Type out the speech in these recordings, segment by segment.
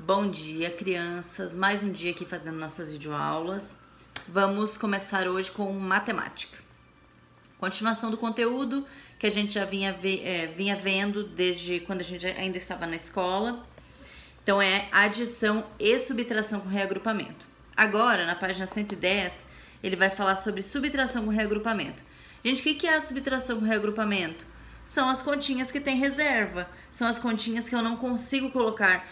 Bom dia, crianças. Mais um dia aqui fazendo nossas videoaulas. Vamos começar hoje com matemática. Continuação do conteúdo que a gente já vinha vendo desde quando a gente ainda estava na escola. Então, é adição e subtração com reagrupamento. Agora, na página 110, ele vai falar sobre subtração com reagrupamento. Gente, o que é a subtração com reagrupamento? São as continhas que tem reserva, são as continhas que eu não consigo colocar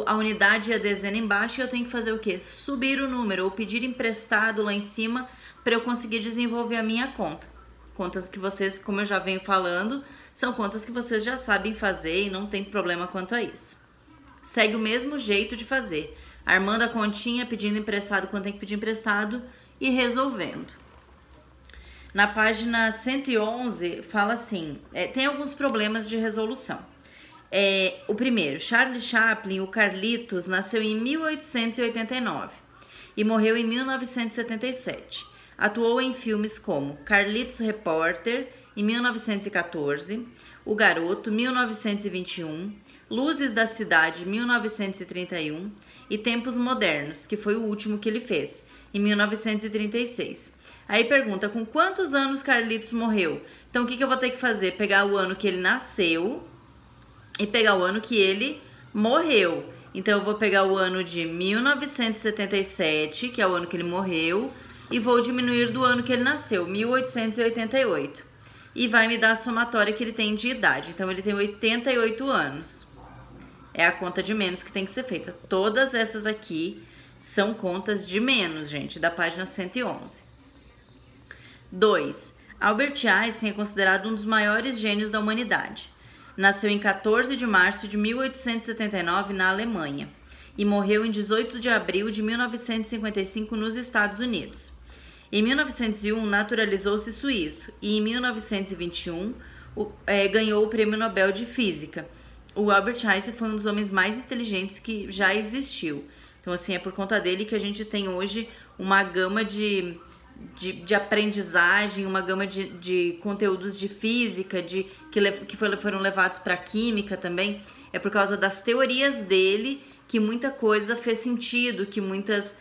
a unidade e a dezena embaixo e eu tenho que fazer o quê? Subir o número ou pedir emprestado lá em cima para eu conseguir desenvolver a minha conta. Contas que vocês, como eu já venho falando, são contas que vocês já sabem fazer e não tem problema quanto a isso. Segue o mesmo jeito de fazer, armando a continha, pedindo emprestado quando tem que pedir emprestado e resolvendo. Na página 111 fala assim, tem alguns problemas de resolução. O primeiro, Charlie Chaplin, o Carlitos, nasceu em 1889 e morreu em 1977. Atuou em filmes como Carlitos Repórter, em 1914, O Garoto, 1921, Luzes da Cidade, 1931 e Tempos Modernos, que foi o último que ele fez, em 1936. Aí pergunta, com quantos anos Carlitos morreu? Então, o que eu vou ter que fazer? Pegar o ano que ele nasceu e pegar o ano que ele morreu. Então, eu vou pegar o ano de 1977, que é o ano que ele morreu, e vou diminuir do ano que ele nasceu, 1888. E vai me dar a somatória que ele tem de idade. Então, ele tem 88 anos. É a conta de menos que tem que ser feita. Todas essas aqui são contas de menos, gente, da página 111. 2. Albert Einstein é considerado um dos maiores gênios da humanidade. Nasceu em 14 de março de 1879 na Alemanha e morreu em 18 de abril de 1955 nos Estados Unidos. Em 1901, naturalizou-se suíço e em 1921 ganhou o Prêmio Nobel de Física. O Albert Einstein foi um dos homens mais inteligentes que já existiu. Então, assim, é por conta dele que a gente tem hoje uma gama de aprendizagem, uma gama de conteúdos de física, que foram levados para química também. É por causa das teorias dele que muita coisa fez sentido, que muitas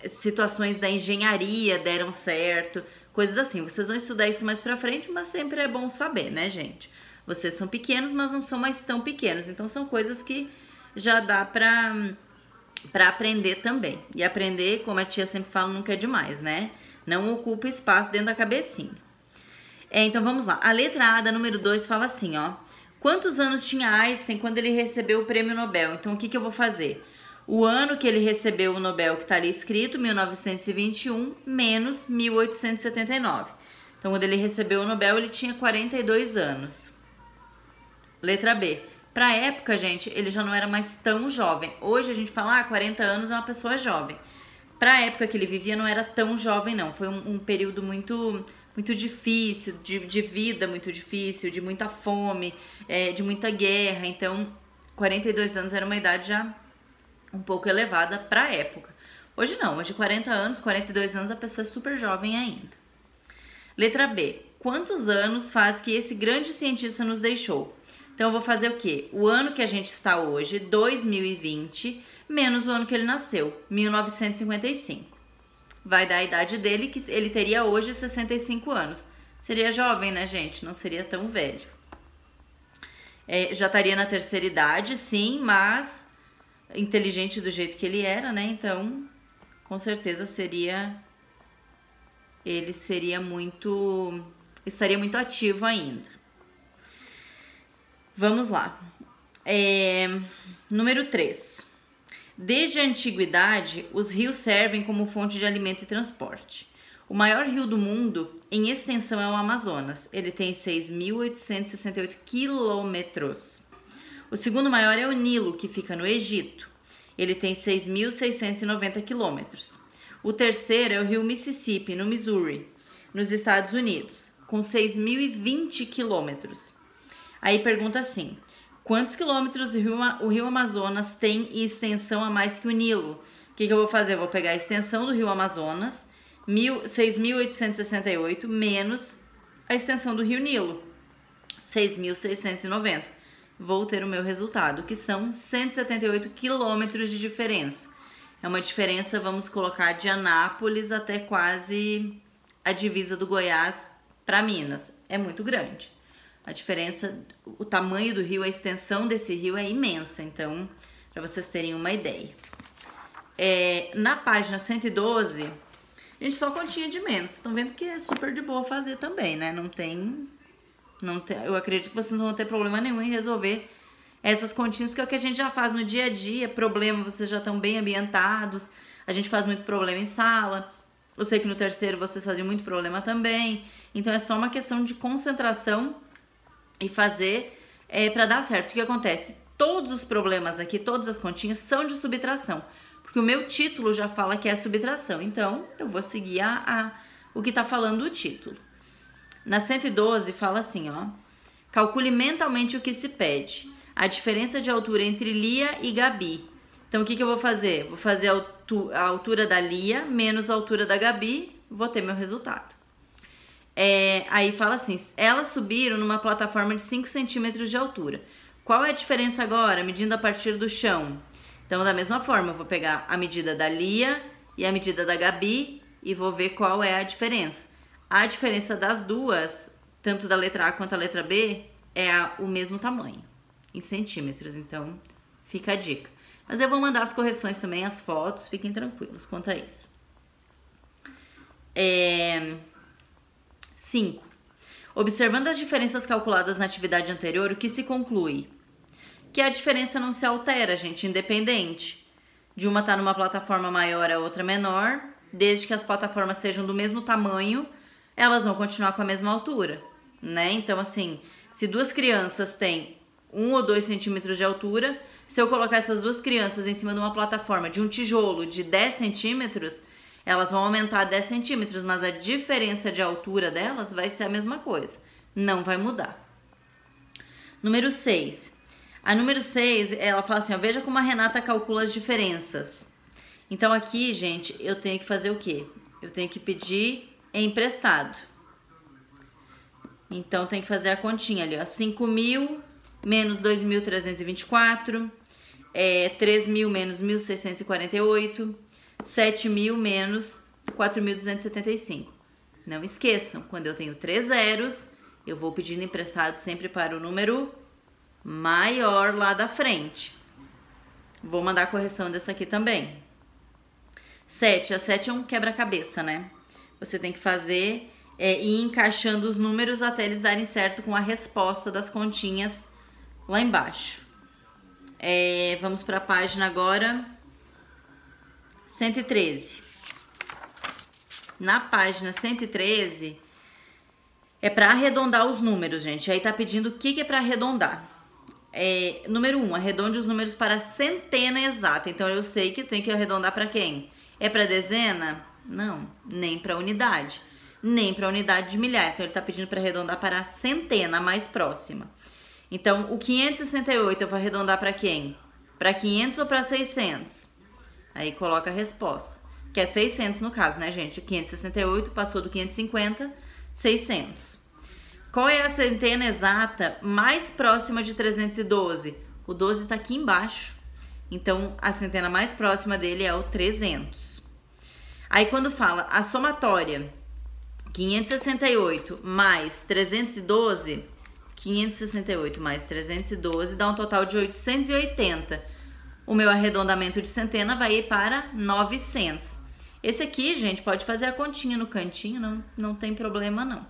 situações da engenharia deram certo, coisas assim. Vocês vão estudar isso mais pra frente, mas sempre é bom saber, né, gente? Vocês são pequenos, mas não são mais tão pequenos. Então, são coisas que já dá pra aprender também. E aprender, como a tia sempre fala, nunca é demais, né? Não ocupa espaço dentro da cabecinha. Então, vamos lá. A letra A da número 2 fala assim, ó. Quantos anos tinha Einstein quando ele recebeu o Prêmio Nobel? Então, o que eu vou fazer? O ano que ele recebeu o Nobel, que tá ali escrito, 1921, menos 1879. Então, quando ele recebeu o Nobel, ele tinha 42 anos. Letra B. Pra época, gente, ele já não era mais tão jovem. Hoje a gente fala, 40 anos é uma pessoa jovem. Pra época que ele vivia, não era tão jovem, não. Foi um período muito difícil, de vida muito difícil, de muita fome, de muita guerra. Então, 42 anos era uma idade já um pouco elevada pra época. Hoje não, hoje 40 anos, 42 anos, a pessoa é super jovem ainda. Letra B. Quantos anos faz que esse grande cientista nos deixou? Então, eu vou fazer o quê? O ano que a gente está hoje, 2020, menos o ano que ele nasceu, 1955. Vai dar a idade dele, que ele teria hoje 65 anos. Seria jovem, né, gente? Não seria tão velho. Já estaria na terceira idade, sim, mas inteligente do jeito que ele era, né? Então, com certeza ele estaria muito ativo ainda. Vamos lá. Número 3. Desde a antiguidade, os rios servem como fonte de alimento e transporte. O maior rio do mundo em extensão é o Amazonas. Ele tem 6.868 quilômetros. O segundo maior é o Nilo, que fica no Egito. Ele tem 6.690 quilômetros. O terceiro é o rio Mississippi, no Missouri, nos Estados Unidos, com 6.020 quilômetros. Aí pergunta assim, quantos quilômetros o rio Amazonas tem em extensão a mais que o Nilo? O que eu vou fazer? Eu vou pegar a extensão do rio Amazonas, 6.868, menos a extensão do rio Nilo, 6.690. vou ter o meu resultado, que são 178 quilômetros de diferença. É uma diferença, vamos colocar, de Anápolis até quase a divisa do Goiás para Minas. É muito grande. A diferença, o tamanho do rio, a extensão desse rio é imensa, então, para vocês terem uma ideia. Na página 112, gente, só continha de menos. Vocês estão vendo que é super de boa fazer também, né? Não tem, eu acredito que vocês não vão ter problema nenhum em resolver essas continhas, porque é o que a gente já faz no dia a dia. Problema, vocês já estão bem ambientados. A gente faz muito problema em sala. Eu sei que no terceiro vocês faziam muito problema também. Então, é só uma questão de concentração e fazer para dar certo. O que acontece? Todos os problemas aqui, todas as continhas são de subtração, porque o meu título já fala que é subtração. Então, eu vou seguir o que está falando o título. Na 112 fala assim, ó: calcule mentalmente o que se pede. A diferença de altura entre Lia e Gabi. Então, o que eu vou fazer? Vou fazer a altura da Lia menos a altura da Gabi, vou ter meu resultado. Aí fala assim: elas subiram numa plataforma de 5 centímetros de altura. Qual é a diferença agora, medindo a partir do chão? Então, da mesma forma, eu vou pegar a medida da Lia e a medida da Gabi e vou ver qual é a diferença. A diferença das duas, tanto da letra A quanto a letra B, é o mesmo tamanho, em centímetros. Então, fica a dica. Mas eu vou mandar as correções também, as fotos, fiquem tranquilos quanto a isso. 5. Observando as diferenças calculadas na atividade anterior, o que se conclui? Que a diferença não se altera, gente, independente de uma estar numa plataforma maior, a outra menor, desde que as plataformas sejam do mesmo tamanho, elas vão continuar com a mesma altura, né? Então, assim, se duas crianças têm 1 ou 2 centímetros de altura, se eu colocar essas duas crianças em cima de uma plataforma de um tijolo de 10 centímetros, elas vão aumentar 10 centímetros, mas a diferença de altura delas vai ser a mesma coisa. Não vai mudar. Número 6. A número 6, ela fala assim, ó: veja como a Renata calcula as diferenças. Então, aqui, gente, eu tenho que fazer o quê? Eu tenho que pedir emprestado. Então, tem que fazer a continha ali, ó. 5.000 menos 2.324, 3.000 menos 1.648, 7.000 menos 4.275. Não esqueçam, quando eu tenho 3 zeros, eu vou pedindo emprestado sempre para o número maior lá da frente. Vou mandar a correção dessa aqui também. 7. A 7 é um quebra-cabeça, né? Você tem que fazer e ir encaixando os números até eles darem certo com a resposta das continhas lá embaixo. Vamos para a página agora 113. Na página 113 é para arredondar os números, gente. Aí tá pedindo o que é para arredondar. Número 1, arredonde os números para centena exata. Então, eu sei que tem que arredondar para quem? É para dezena? Não, nem para unidade. Nem para unidade de milhar. Então, ele tá pedindo para arredondar para a centena mais próxima. Então, o 568 eu vou arredondar para quem? Para 500 ou para 600? Aí, coloca a resposta. Que é 600 no caso, né, gente? O 568 passou do 550, 600. Qual é a centena exata mais próxima de 312? O 12 está aqui embaixo. Então, a centena mais próxima dele é o 300. Aí, quando fala a somatória 568 mais 312, 568 mais 312 dá um total de 880. O meu arredondamento de centena vai ir para 900. Esse aqui, gente, pode fazer a continha no cantinho, não tem problema não.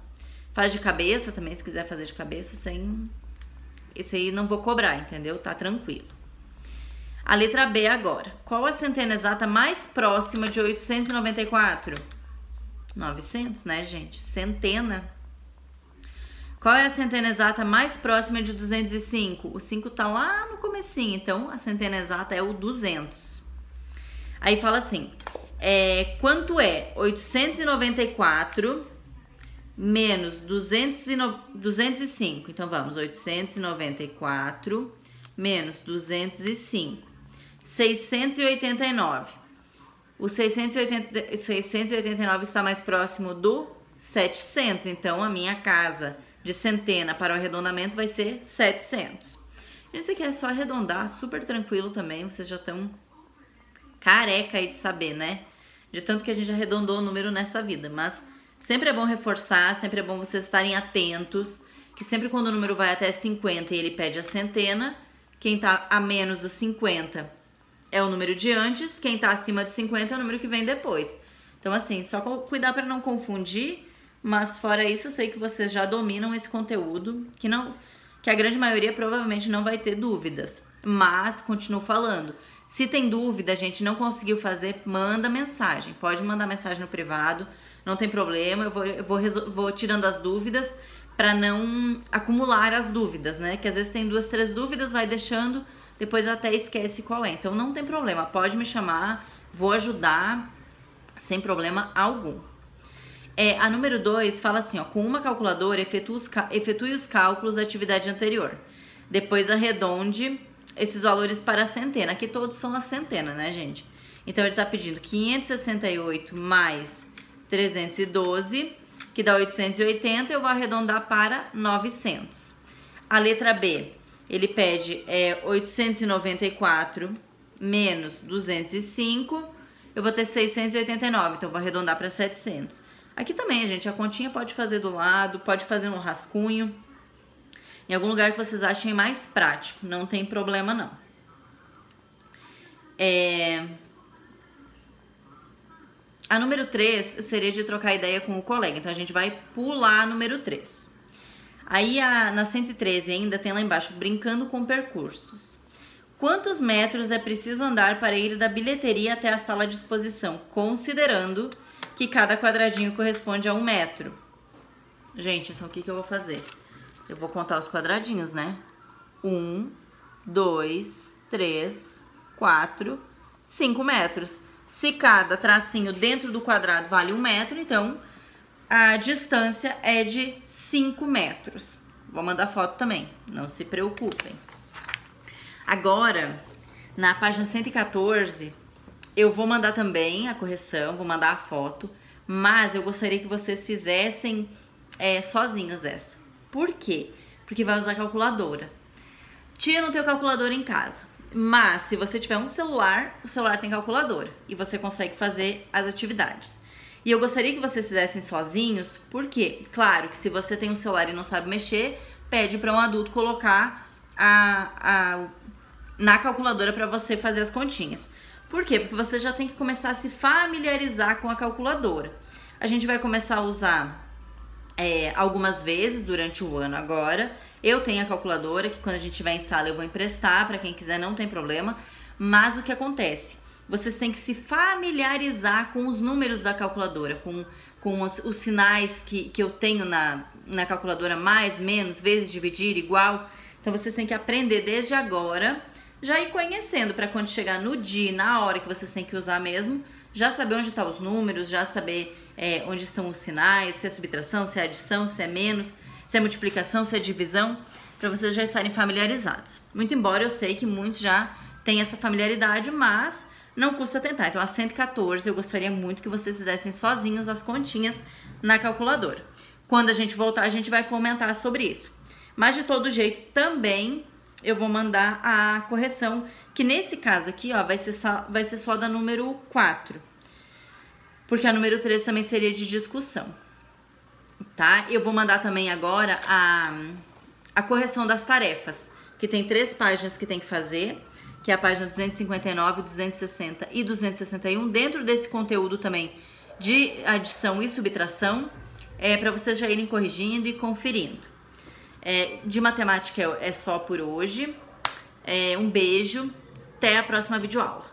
Faz de cabeça também, se quiser fazer de cabeça, sem... Esse aí não vou cobrar, entendeu? Tá tranquilo. A letra B agora. Qual a centena exata mais próxima de 894? 900, né, gente? Centena. Qual é a centena exata mais próxima de 205? O 5 tá lá no comecinho, então a centena exata é o 200. Aí fala assim, quanto é 894 menos 205? Então, vamos, 894 menos 205. 689. O 689 está mais próximo do 700. Então, a minha casa de centena para o arredondamento vai ser 700. Isso aqui é só arredondar, super tranquilo também, vocês já estão careca aí de saber, né? De tanto que a gente arredondou o número nessa vida, mas sempre é bom reforçar, sempre é bom vocês estarem atentos, que sempre quando o número vai até 50 e ele pede a centena, quem tá a menos dos 50 é o número de antes, quem tá acima de 50 é o número que vem depois. Então assim, só cuidar para não confundir, mas fora isso eu sei que vocês já dominam esse conteúdo, que a grande maioria provavelmente não vai ter dúvidas, mas continuo falando. Se tem dúvida, a gente não conseguiu fazer, manda mensagem. Pode mandar mensagem no privado, não tem problema. Eu vou tirando as dúvidas para não acumular as dúvidas, né? Que às vezes tem 2, 3 dúvidas, vai deixando, depois até esquece qual é. Então não tem problema, pode me chamar, vou ajudar sem problema algum. A número 2 fala assim, ó, com uma calculadora, efetue os cálculos da atividade anterior. Depois arredonde esses valores para a centena. Aqui todos são a centena, né, gente? Então, ele tá pedindo 568 mais 312, que dá 880, eu vou arredondar para 900. A letra B, ele pede 894 menos 205, eu vou ter 689, então eu vou arredondar para 700. Aqui também, gente, a continha pode fazer do lado, pode fazer no rascunho, em algum lugar que vocês achem mais prático, não tem problema não. A número 3 seria de trocar ideia com o colega, então a gente vai pular a número 3. Aí na 113 ainda tem lá embaixo, brincando com percursos. Quantos metros é preciso andar para ir da bilheteria até a sala de exposição, considerando que cada quadradinho corresponde a 1 metro? Gente, então o que eu vou fazer? Eu vou contar os quadradinhos, né? 1, 2, 3, 4, 5 metros. Se cada tracinho dentro do quadrado vale 1 metro, então a distância é de 5 metros. Vou mandar foto também, não se preocupem. Agora, na página 114, eu vou mandar também a correção, vou mandar a foto, mas eu gostaria que vocês fizessem sozinhos essa. Por quê? Porque vai usar calculadora. Tia, não tenho calculadora em casa. Mas, se você tiver um celular, o celular tem calculadora. E você consegue fazer as atividades. E eu gostaria que vocês fizessem sozinhos. Por quê? Claro que se você tem um celular e não sabe mexer, pede para um adulto colocar na calculadora para você fazer as continhas. Por quê? Porque você já tem que começar a se familiarizar com a calculadora. A gente vai começar a usar algumas vezes durante o ano agora. Eu tenho a calculadora, que quando a gente estiver em sala eu vou emprestar, para quem quiser não tem problema. Mas o que acontece? Vocês têm que se familiarizar com os números da calculadora, com os sinais que eu tenho na calculadora, mais, menos, vezes, dividir, igual. Então vocês têm que aprender desde agora, já ir conhecendo, para quando chegar no dia, na hora que vocês têm que usar mesmo, já saber onde estão os números, já saber onde estão os sinais, se é subtração, se é adição, se é menos, se é multiplicação, se é divisão, para vocês já estarem familiarizados. Muito embora eu sei que muitos já têm essa familiaridade, mas não custa tentar. Então, a 114 eu gostaria muito que vocês fizessem sozinhos as continhas na calculadora. Quando a gente voltar, a gente vai comentar sobre isso. Mas, de todo jeito, também eu vou mandar a correção, que nesse caso aqui, ó, vai ser só da número 4. Porque a número 3 também seria de discussão, tá? Eu vou mandar também agora a correção das tarefas, que tem 3 páginas que tem que fazer, que é a página 259, 260 e 261. Dentro desse conteúdo também de adição e subtração, para vocês já irem corrigindo e conferindo. De matemática é só por hoje. Um beijo, até a próxima videoaula.